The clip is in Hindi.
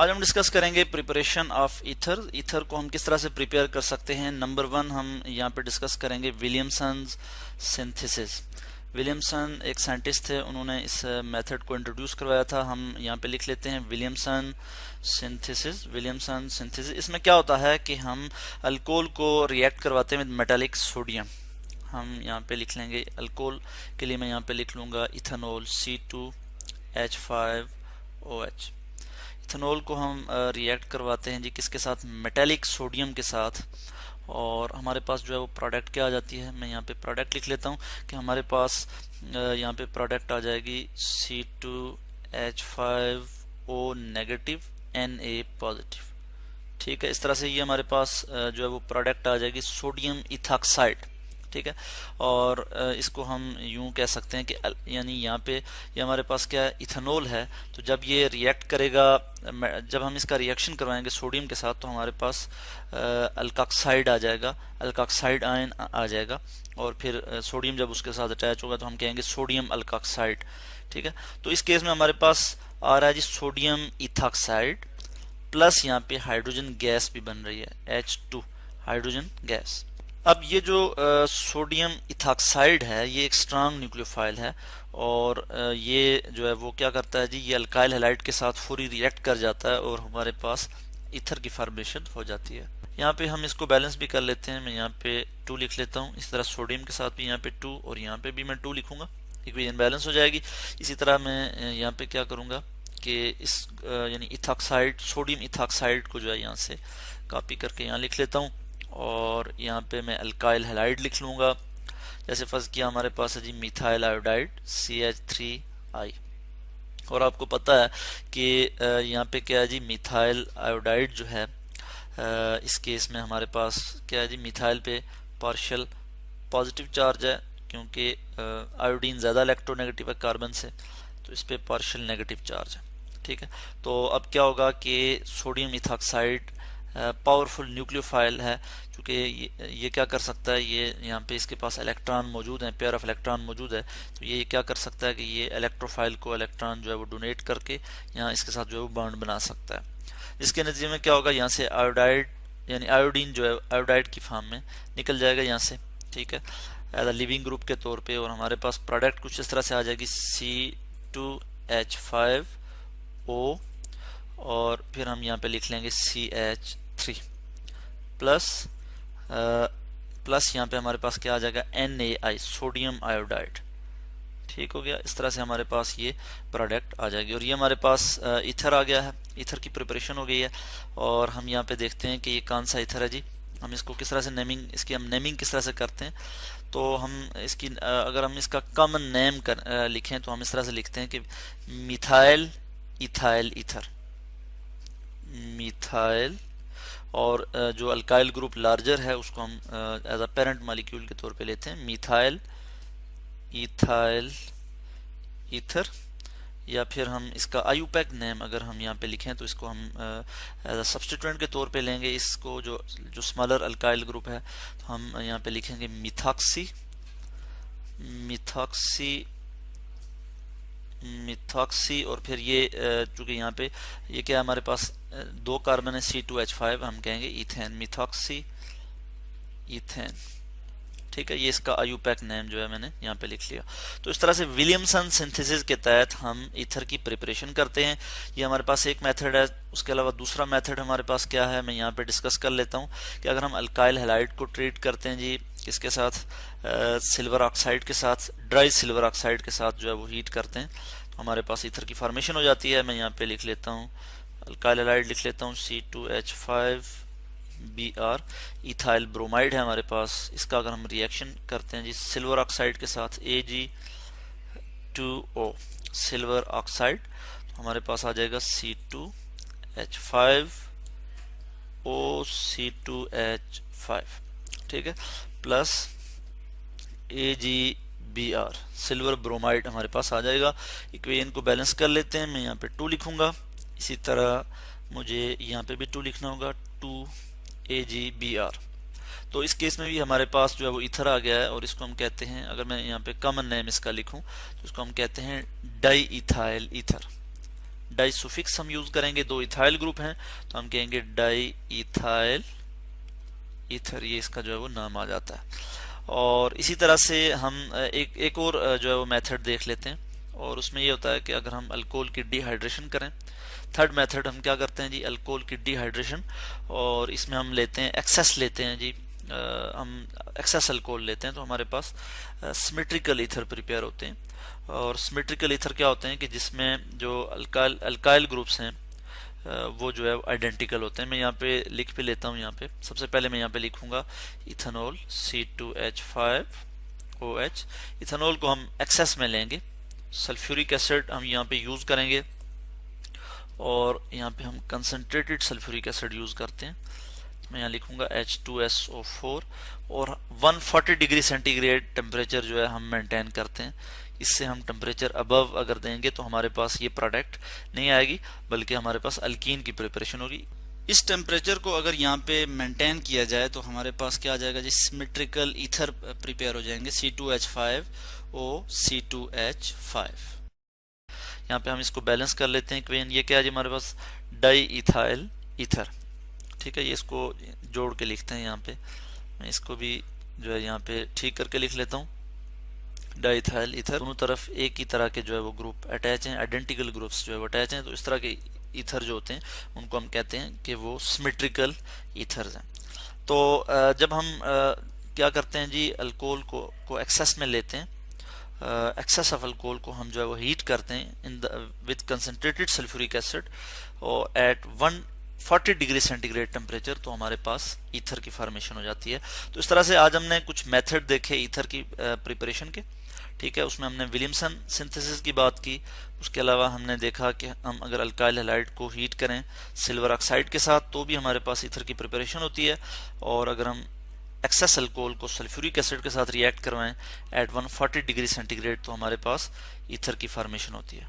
आज हम डिस्कस करेंगे प्रिपरेशन ऑफ ईथर। ईथर को हम किस तरह से प्रिपेयर कर सकते हैं। नंबर वन हम यहाँ पे डिस्कस करेंगे विलियमसन सिंथेसिस। विलियमसन एक साइंटिस्ट थे, उन्होंने इस मेथड को इंट्रोड्यूस करवाया था। हम यहाँ पे लिख लेते हैं विलियमसन सिंथेसिस। विलियमसन सिंथेसिस, इसमें क्या होता है कि हम अल्कोहल को रिएक्ट करवाते हैं विद मेटालिक सोडियम। हम यहाँ पे लिख लेंगे अल्कोहल के लिए, मैं यहाँ पे लिख लूँगा इथेनॉल C2H5OH। इथेनॉल को हम रिएक्ट करवाते हैं जी किसके साथ, मेटालिक सोडियम के साथ, और हमारे पास जो है वो प्रोडक्ट क्या आ जाती है। मैं यहाँ पे प्रोडक्ट लिख लेता हूँ कि हमारे पास यहाँ पे प्रोडक्ट आ जाएगी C2H5O नेगेटिव Na पॉजिटिव। ठीक है, इस तरह से ये हमारे पास जो है वो प्रोडक्ट आ जाएगी सोडियम इथॉक्साइड। ठीक है, और इसको हम यूं कह सकते हैं कि यानी यहाँ पे ये हमारे पास क्या है, इथेनॉल है। तो जब ये रिएक्ट करेगा, जब हम इसका रिएक्शन करवाएंगे सोडियम के साथ, तो हमारे पास अल्कोक्साइड आ जाएगा, अल्कोक्साइड आयन आ जाएगा, और फिर सोडियम जब उसके साथ अटैच होगा तो हम कहेंगे सोडियम अल्कोक्साइड। ठीक है, तो इस केस में हमारे पास आ रहा है जी सोडियम इथॉक्साइड प्लस यहाँ पे हाइड्रोजन गैस भी बन रही है H2 हाइड्रोजन गैस। अब ये जो सोडियम इथॉक्साइड है ये एक स्ट्रांग न्यूक्लियोफाइल है, और ये जो है वो क्या करता है जी, ये अल्काइल हैलाइड के साथ पूरी रिएक्ट कर जाता है और हमारे पास ईथर की फॉर्मेशन हो जाती है। यहाँ पे हम इसको बैलेंस भी कर लेते हैं। मैं यहाँ पे 2 लिख लेता हूँ, इस तरह सोडियम के साथ भी यहाँ पे 2 और यहाँ पे भी मैं 2 लिखूंगा, इक्वेशन बैलेंस हो जाएगी। इसी तरह मैं यहाँ पे क्या करूँगा कि इस यानी इथॉक्साइड, सोडियम इथॉक्साइड को जो है यहाँ से कॉपी करके यहाँ लिख लेता हूँ, और यहाँ पे मैं अल्काइल हैलाइड लिख लूँगा। जैसे फर्ज किया हमारे पास है जी मिथाइल आयोडाइड CH3I, और आपको पता है कि यहाँ पे क्या है जी, मिथाइल आयोडाइड जो है इस केस में हमारे पास क्या है जी, मिथाइल पे पार्शियल पॉजिटिव चार्ज है, क्योंकि आयोडीन ज़्यादा इलेक्ट्रोनेगेटिव है कार्बन से, तो इस पे पार्शियल नेगेटिव चार्ज है। ठीक है, तो अब क्या होगा कि सोडियम इथॉक्साइड पावरफुल न्यूक्लियोफाइल है, क्योंकि ये क्या कर सकता है, ये यहाँ पे इसके पास इलेक्ट्रॉन मौजूद है, पेयर ऑफ इलेक्ट्रॉन मौजूद है, तो ये क्या कर सकता है कि ये इलेक्ट्रोफाइल को इलेक्ट्रॉन जो है वो डोनेट करके यहाँ इसके साथ जो है वो बॉन्ड बना सकता है, जिसके नतीजे में क्या होगा, यहाँ से आयोडाइड यानी आयोडीन जो है आयोडाइड की फॉर्म में निकल जाएगा यहाँ से। ठीक है, एज अ लिविंग ग्रुप के तौर पे, और हमारे पास प्रोडक्ट कुछ इस तरह से आ जाएगी C2H5O, और फिर हम यहाँ पे लिख लेंगे CH3 प्लस प्लस यहाँ पे हमारे पास क्या आ जाएगा NaI सोडियम आयोडाइड। ठीक हो गया, इस तरह से हमारे पास ये प्रोडक्ट आ जाएगी, और ये हमारे पास ईथर आ गया है, ईथर की प्रिपरेशन हो गई है। और हम यहाँ पे देखते हैं कि ये कौन सा ईथर है जी, हम इसको किस तरह से नेमिंग, इसकी हम नेमिंग किस तरह से करते हैं। तो हम इसकी अगर हम इसका कॉमन नेम लिखें तो हम इस तरह से लिखते हैं कि मिथाइल इथाइल ईथर, मिथाइल, और जो अल्काइल ग्रुप लार्जर है उसको हम एज अ पेरेंट मॉलिक्यूल के तौर पे लेते हैं, मिथाइल इथाइल ईथर, या फिर हम इसका आयुपैक नेम अगर हम यहाँ पे लिखें तो इसको हम एज अ सब्स्टिट्यूएंट के तौर पे लेंगे। इसको जो स्मॉलर अल्काइल ग्रुप है तो हम यहाँ पे लिखेंगे मिथॉक्सी, मिथॉक्सी, मिथॉक्सी, और फिर ये चूंकि यहाँ पे ये क्या हमारे पास 2 कार्बन है C2H5, हम कहेंगे इथेन, मिथॉक्सी इथेन। ठीक है, ये इसका आयुपैक नेम जो है मैंने यहाँ पे लिख लिया। तो इस तरह से विलियमसन सिंथेसिस के तहत हम ईथर की प्रिपरेशन करते हैं। ये हमारे पास एक मेथड है, उसके अलावा दूसरा मेथड हमारे पास क्या है, मैं यहाँ पे डिस्कस कर लेता हूँ कि अगर हम अल्काइल हैलाइड को ट्रीट करते हैं जी किसके साथ, सिल्वर ऑक्साइड के साथ, ड्राई सिल्वर ऑक्साइड के साथ जो है वो हीट करते हैं, तो हमारे पास ईथर की फॉर्मेशन हो जाती है। मैं यहाँ पे लिख लेता हूँ अल्काइल हैलाइड, लिख लेता हूँ C2H5Br, इथाइल ब्रोमाइड है हमारे पास, इसका अगर हम रिएक्शन करते हैं जी सिल्वर ऑक्साइड के साथ Ag2O सिल्वर ऑक्साइड, तो हमारे पास आ जाएगा C2H5O C2H5। ठीक है, प्लस Ag सिल्वर ब्रोमाइड हमारे पास आ जाएगा। इक्वेशन को बैलेंस कर लेते हैं, मैं यहाँ पे 2 लिखूंगा, इसी तरह मुझे यहाँ पे भी 2 लिखना होगा, 2Ag तो इस केस में भी हमारे पास जो है वो ईथर आ गया है, और इसको हम कहते हैं, अगर मैं यहाँ पे कॉमन नेम इसका लिखूं तो इसको हम कहते हैं di ethyl ether, di suffix हम यूज करेंगे, दो इथाइल ग्रुप हैं तो हम कहेंगे डाई इथाइल ईथर, ये इसका जो है वो नाम आ जाता है। और इसी तरह से हम एक और जो है वो मेथड देख लेते हैं, और उसमें ये होता है कि अगर हम अल्कोहल की डिहाइड्रेशन करें, थर्ड मेथड हम क्या करते हैं जी, अल्कोहल की डिहाइड्रेशन, और इसमें हम लेते हैं एक्सेस लेते हैं जी, हम एक्सेस अल्कोहल लेते हैं तो हमारे पास सिमेट्रिकल ईथर प्रिपेयर होते हैं। और सिमेट्रिकल ईथर क्या होते हैं कि जिसमें जो अल्काइल ग्रुप्स हैं वो जो है आइडेंटिकल होते हैं। मैं यहाँ पे लिख भी लेता हूँ, यहाँ पे सबसे पहले मैं यहाँ पे लिखूंगा इथेनॉल C2H5OH। इथेनॉल को हम एक्सेस में लेंगे, सल्फ्यूरिक एसिड हम यहाँ पे यूज करेंगे, और यहाँ पे हम कंसंट्रेटेड सल्फ्यूरिक एसिड यूज करते हैं। मैं यहाँ लिखूंगा H2SO4, और 140 डिग्री सेंटीग्रेड टेम्परेचर जो है हम मेंटेन करते हैं। इससे हम टेम्परेचर अबव अगर देंगे तो हमारे पास ये प्रोडक्ट नहीं आएगी, बल्कि हमारे पास अल्कीन की प्रिपरेशन होगी। इस टेम्परेचर को अगर यहाँ पे मेंटेन किया जाए तो हमारे पास क्या आ जाएगा जी, सिमेट्रिकल ईथर प्रिपेयर हो जाएंगे, C2H5O C2H5। यहाँ पे हम इसको बैलेंस कर लेते हैं इक्वेशन। ये क्या है जी, हमारे पास डाई इथाइल ईथर, ठीक है। ये इसको जोड़ के लिखते हैं यहाँ पे, मैं इसको भी जो है यहाँ पे ठीक करके लिख लेता हूँ। डाइथाइल ईथर, दोनों तरफ एक ही तरह के जो है वो ग्रुप अटैच हैं, आइडेंटिकल ग्रुप्स जो है वो अटैच हैं, तो इस तरह के ईथर जो होते हैं उनको हम कहते हैं कि वो सिमेट्रिकल ईथर्स हैं। तो जब हम क्या करते हैं जी, अल्कोहल को एक्सेस में लेते हैं, एक्सेस ऑफ अल्कोहल को हम जो है वो हीट करते हैं in with concentrated sulphuric acid और एट 140 डिग्री सेंटीग्रेड टेम्परेचर, तो हमारे पास ईथर की फॉर्मेशन हो जाती है। तो इस तरह से आज हमने कुछ मेथड देखे ईथर की प्रिपरेशन के, ठीक है। उसमें हमने विलियमसन सिंथेसिस की बात की, उसके अलावा हमने देखा कि हम अगर अल्काइल हैलाइड को हीट करें सिल्वर ऑक्साइड के साथ तो भी हमारे पास ईथर की प्रिपरेशन होती है, और अगर हम एक्सेस अल्कोहल को सल्फ्यूरिक एसिड के साथ रिएक्ट करवाएं एट 140 डिग्री सेंटीग्रेड तो हमारे पास ईथर की फॉर्मेशन होती है।